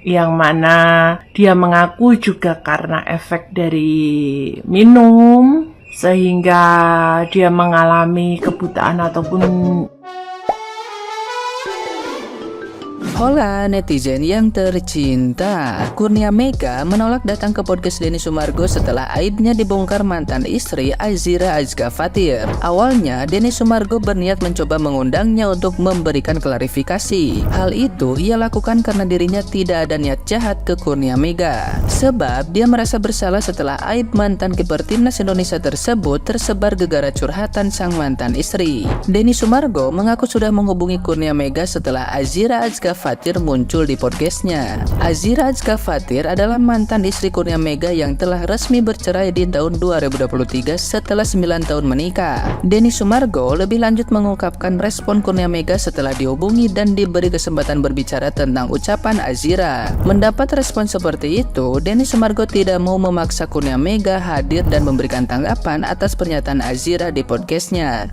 yang mana dia mengaku juga karena efek dari minum sehingga dia mengalami kebutaan ataupun. Hola netizen yang tercinta, Kurnia Mega menolak datang ke podcast Denny Sumargo setelah aibnya dibongkar mantan istri Azira Azka Fathir. Awalnya Denny Sumargo berniat mencoba mengundangnya untuk memberikan klarifikasi. Hal itu ia lakukan karena dirinya tidak ada niat jahat ke Kurnia Mega, sebab dia merasa bersalah setelah aib mantan kiper timnas Indonesia tersebut tersebar gegara curhatan sang mantan istri. Denny Sumargo mengaku sudah menghubungi Kurnia Mega setelah Azira Azka Fathir muncul di podcastnya. Azira Azka Fathir adalah mantan istri Kurnia Mega yang telah resmi bercerai di tahun 2023 setelah 9 tahun menikah. Denny Sumargo lebih lanjut mengungkapkan respon Kurnia Mega setelah dihubungi dan diberi kesempatan berbicara tentang ucapan Azira. Mendapat respon seperti itu, Denny Sumargo tidak mau memaksa Kurnia Mega hadir dan memberikan tanggapan atas pernyataan Azira di podcastnya.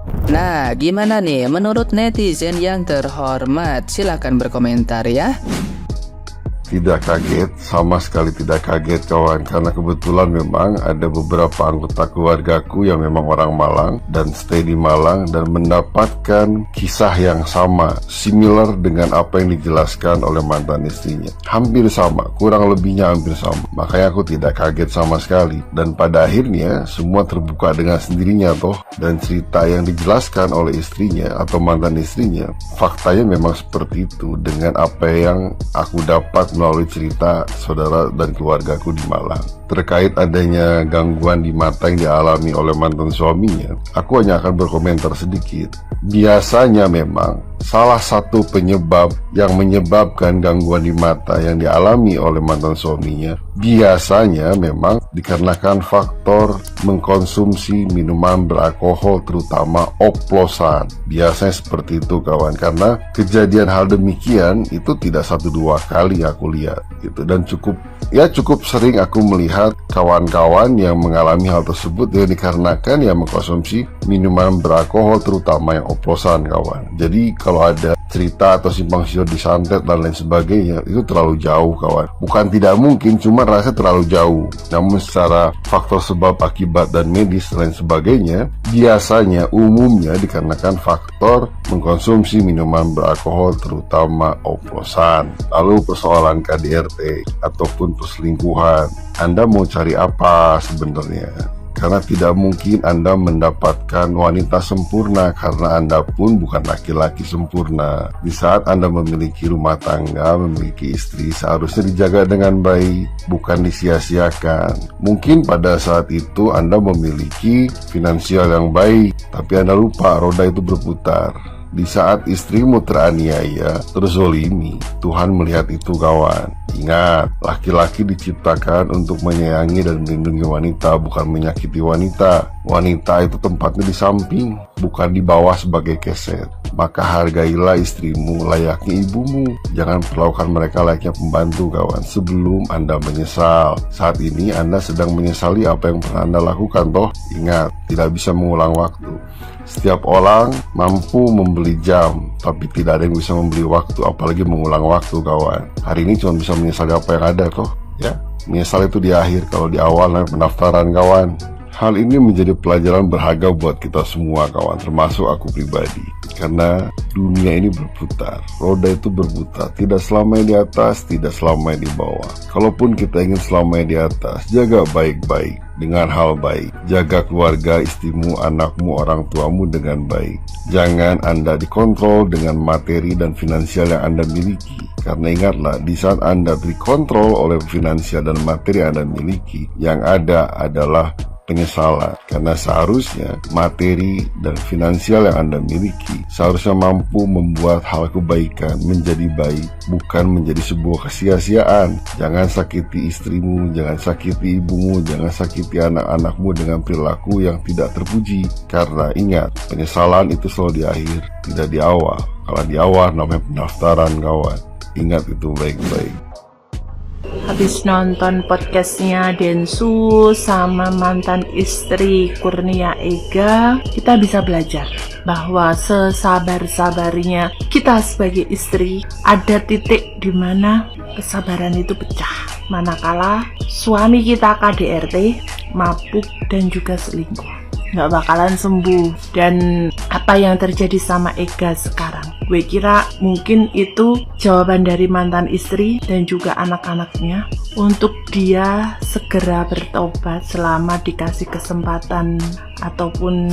Nah, gimana nih menurut netizen yang terhormat? Silahkan berkomentar ya. Tidak kaget, sama sekali tidak kaget kawan, karena kebetulan memang ada beberapa anggota keluargaku yang memang orang Malang dan stay di Malang dan mendapatkan kisah yang sama, similar dengan apa yang dijelaskan oleh mantan istrinya. Hampir sama, kurang lebihnya hampir sama. Makanya aku tidak kaget sama sekali. Dan pada akhirnya semua terbuka dengan sendirinya toh. Dan cerita yang dijelaskan oleh istrinya atau mantan istrinya, faktanya memang seperti itu dengan apa yang aku dapat melalui cerita saudara dan keluargaku di Malang. Terkait adanya gangguan di mata yang dialami oleh mantan suaminya, aku hanya akan berkomentar sedikit. Biasanya memang salah satu penyebab yang menyebabkan gangguan di mata yang dialami oleh mantan suaminya biasanya memang dikarenakan faktor mengkonsumsi minuman beralkohol, terutama oplosan. Biasanya seperti itu kawan, karena kejadian hal demikian itu tidak 1-2 kali aku lihat gitu, dan cukup sering aku melihat kawan-kawan yang mengalami hal tersebut yang dikarenakan yang mengkonsumsi minuman beralkohol, terutama yang oplosan kawan. Jadi kalau ada cerita atau simpang siur disantet dan lain sebagainya, itu terlalu jauh kawan. Bukan tidak mungkin, cuma rasa terlalu jauh. Namun secara faktor sebab akibat dan medis dan lain sebagainya, biasanya umumnya dikarenakan faktor mengkonsumsi minuman beralkohol, terutama oplosan. Lalu persoalan KDRT ataupun perselingkuhan, Anda mau cari apa sebenarnya? Karena tidak mungkin Anda mendapatkan wanita sempurna, karena Anda pun bukan laki-laki sempurna. Di saat Anda memiliki rumah tangga, memiliki istri, seharusnya dijaga dengan baik, bukan disia-siakan. Mungkin pada saat itu Anda memiliki finansial yang baik, tapi Anda lupa roda itu berputar. Di saat istrimu teraniaya, terzolimi, Tuhan melihat itu kawan. Ingat, laki-laki diciptakan untuk menyayangi dan melindungi wanita, bukan menyakiti wanita. Wanita itu tempatnya di samping, bukan di bawah sebagai keset. Maka hargailah istrimu layaknya ibumu. Jangan perlakukan mereka layaknya pembantu kawan, sebelum Anda menyesal. Saat ini Anda sedang menyesali apa yang pernah Anda lakukan toh. Ingat, tidak bisa mengulang waktu. Setiap orang mampu membeli jam, tapi tidak ada yang bisa membeli waktu, apalagi mengulang waktu kawan. Hari ini cuma bisa menyesali apa yang ada toh ya. Menyesal itu di akhir, kalau di awal namanya pendaftaran kawan. Hal ini menjadi pelajaran berharga buat kita semua kawan, termasuk aku pribadi. Karena dunia ini berputar, roda itu berputar, tidak selamanya di atas, tidak selamanya di bawah. Kalaupun kita ingin selamanya di atas, jaga baik-baik dengan hal baik. Jaga keluarga, istrimu, anakmu, orang tuamu dengan baik. Jangan Anda dikontrol dengan materi dan finansial yang Anda miliki. Karena ingatlah, di saat Anda dikontrol oleh finansial dan materi yang Anda miliki, yang ada adalah penyesalan. Karena seharusnya materi dan finansial yang Anda miliki seharusnya mampu membuat hal kebaikan menjadi baik, bukan menjadi sebuah kesia-siaan. Jangan sakiti istrimu, jangan sakiti ibumu, jangan sakiti anak-anakmu dengan perilaku yang tidak terpuji. Karena ingat, penyesalan itu selalu di akhir, tidak di awal. Kalau di awal namanya pendaftaran kawan. Ingat itu baik-baik. Habis nonton podcastnya Densu sama mantan istri Kurnia Ega, kita bisa belajar bahwa sesabar-sabarnya kita sebagai istri, ada titik dimana kesabaran itu pecah manakala suami kita KDRT, mabuk dan juga selingkuh. Nggak bakalan sembuh. Dan apa yang terjadi sama Ega sekarang, gue kira mungkin itu jawaban dari mantan istri dan juga anak-anaknya untuk dia segera bertobat selama dikasih kesempatan ataupun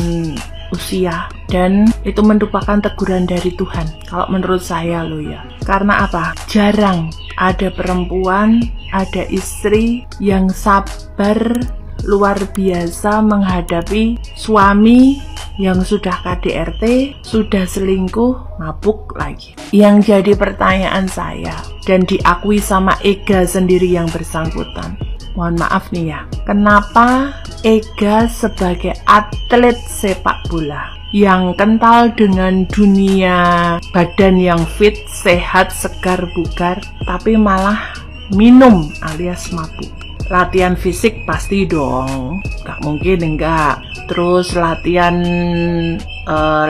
usia. Dan itu merupakan teguran dari Tuhan kalau menurut saya loh ya. Karena apa? Jarang ada perempuan, ada istri yang sabar luar biasa menghadapi suami yang sudah KDRT, sudah selingkuh, mabuk lagi. Yang jadi pertanyaan saya, dan diakui sama Ega sendiri yang bersangkutan, mohon maaf nih ya, kenapa Ega sebagai atlet sepak bola yang kental dengan dunia badan yang fit, sehat, segar, bugar, tapi malah minum alias mabuk? Latihan fisik pasti dong, gak mungkin enggak. Terus latihan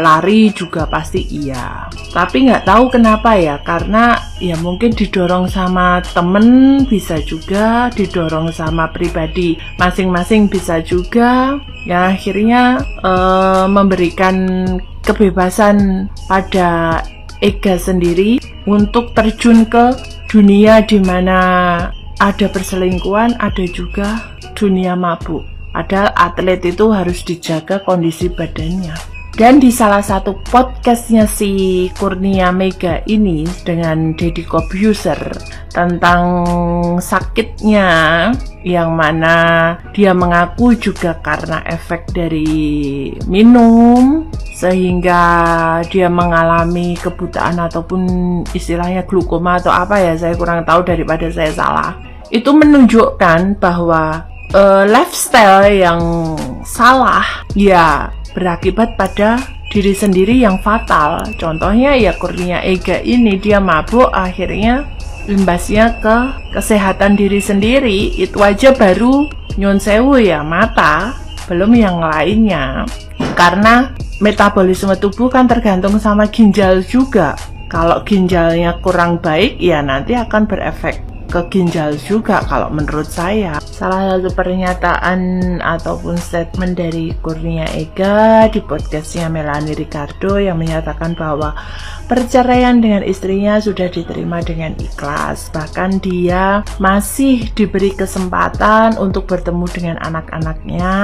lari juga pasti iya. Tapi gak tahu kenapa ya, karena ya mungkin didorong sama temen bisa juga, didorong sama pribadi masing-masing bisa juga. Ya akhirnya memberikan kebebasan pada Ega sendiri untuk terjun ke dunia di mana ada perselingkuhan, ada juga dunia mabuk. Padahal atlet itu harus dijaga kondisi badannya. Dan di salah satu podcastnya si Kurnia Mega ini dengan Deddy Corbuzier tentang sakitnya, yang mana dia mengaku juga karena efek dari minum sehingga dia mengalami kebutaan ataupun istilahnya glukoma atau apa ya, saya kurang tahu daripada saya salah. Itu menunjukkan bahwa lifestyle yang salah ya berakibat pada diri sendiri yang fatal. Contohnya ya Kurnia Ega ini, dia mabuk, akhirnya imbasnya ke kesehatan diri sendiri. Itu aja baru nyun sewu ya, mata, belum yang lainnya. Karena metabolisme tubuh kan tergantung sama ginjal juga. Kalau ginjalnya kurang baik ya nanti akan berefek ke ginjal juga kalau menurut saya. Salah satu pernyataan ataupun statement dari Kurnia Ega di podcastnya Melanie Ricardo yang menyatakan bahwa perceraian dengan istrinya sudah diterima dengan ikhlas. Bahkan dia masih diberi kesempatan untuk bertemu dengan anak-anaknya.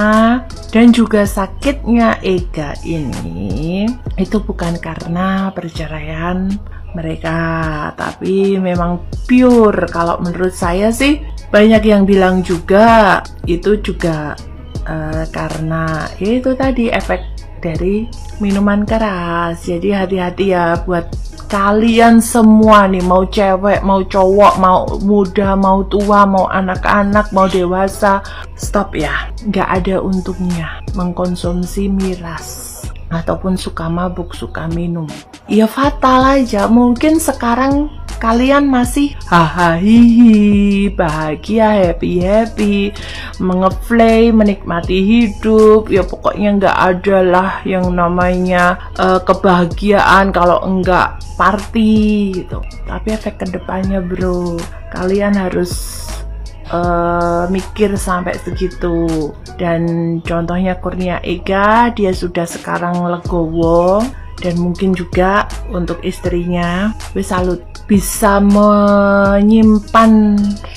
Dan juga sakitnya Ega ini itu bukan karena perceraian mereka, tapi memang pure. Kalau menurut saya sih, banyak yang bilang juga itu juga karena ya itu tadi efek dari minuman keras. Jadi hati-hati ya buat kalian semua nih, mau cewek, mau cowok, mau muda, mau tua, mau anak-anak, mau dewasa, stop ya. Nggak ada untungnya mengkonsumsi miras ataupun suka mabuk, suka minum. Ya fatal aja. Mungkin sekarang kalian masih hahaha bahagia, happy, mengeflay, menikmati hidup. Ya pokoknya nggak ada lah yang namanya kebahagiaan kalau enggak party gitu. Tapi efek kedepannya bro, kalian harus mikir sampai segitu. Dan contohnya Kurnia Ega, dia sudah sekarang legowo. Dan mungkin juga untuk istrinya, gue salut bisa menyimpan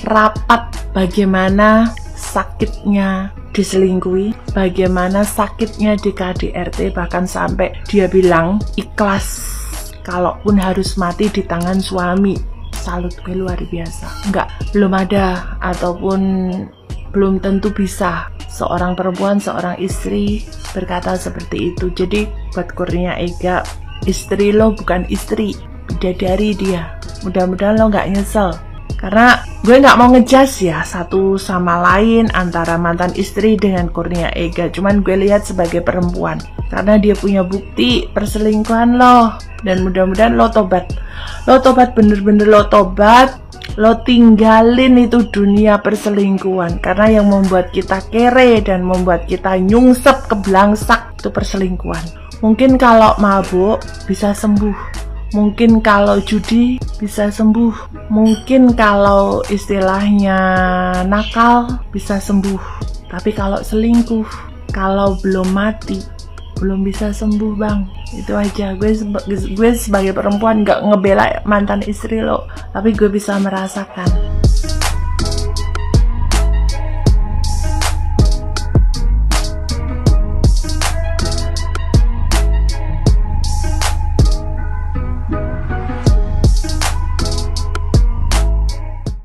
rapat bagaimana sakitnya diselingkuhi, bagaimana sakitnya di KDRT, bahkan sampai dia bilang ikhlas kalaupun harus mati di tangan suami. Salut, gue luar biasa. Belum ada ataupun belum tentu bisa seorang perempuan, seorang istri berkata seperti itu. Jadi buat Kurnia Ega, istri lo bukan istri, bidadari dia. Mudah-mudahan lo gak nyesel. Karena gue gak mau ngejas ya satu sama lain antara mantan istri dengan Kurnia Ega. Cuman gue lihat sebagai perempuan, karena dia punya bukti perselingkuhan lo. Dan mudah-mudahan lo tobat. Lo tobat, bener-bener lo tobat. Lo tinggalin itu dunia perselingkuhan. Karena yang membuat kita kere dan membuat kita nyungsep, keblangsak itu perselingkuhan. Mungkin kalau mabuk bisa sembuh, Mungkin kalau judi bisa sembuh, mungkin kalau istilahnya nakal bisa sembuh, tapi kalau selingkuh, kalau belum mati, belum bisa sembuh bang. Itu aja. Gue sebagai perempuan gak ngebela mantan istri lo, tapi gue bisa merasakan.